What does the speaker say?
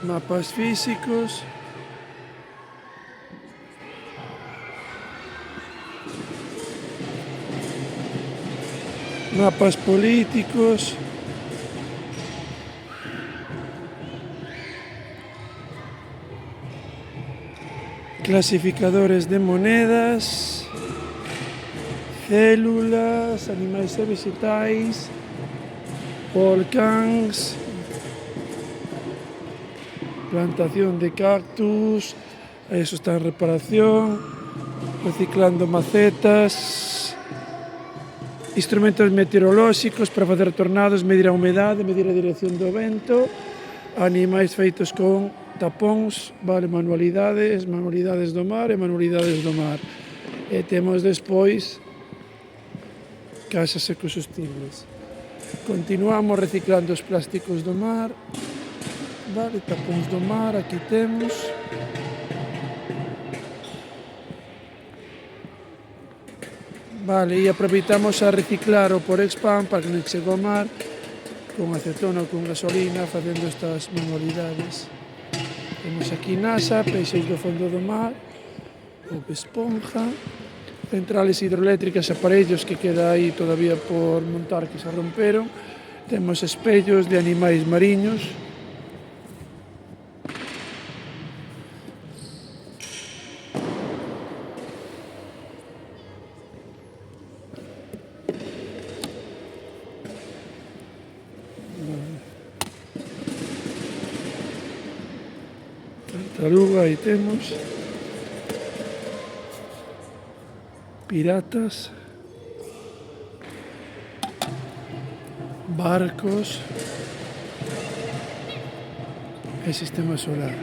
mapas físicos, mapas políticos, clasificadores de monedas, células, animais e vegetais, volcáns, plantación de cactus, eso está en reparación, reciclando macetas, instrumentos meteorolóxicos para facer tornados, medir a humedade, medir a dirección do vento, animais feitos con tapóns, vale, manualidades do mar e manualidades do mar. E temos despois casas ecosostibles. Continuamos reciclando os plásticos do mar, vale, tapóns do mar, aquí temos. Vale, e aproveitamos a reciclar o por expand para que non chegue ao mar con acetona ou con gasolina facendo estas manualidades. Temos aquí NASA, peixes do fondo do mar, Bob Esponja, centrales hidroeléctricas, aparellos que queda aí todavía por montar que se romperon, temos espellos de animais mariños, tartaruga, aí temos piratas, barcos e sistema solar.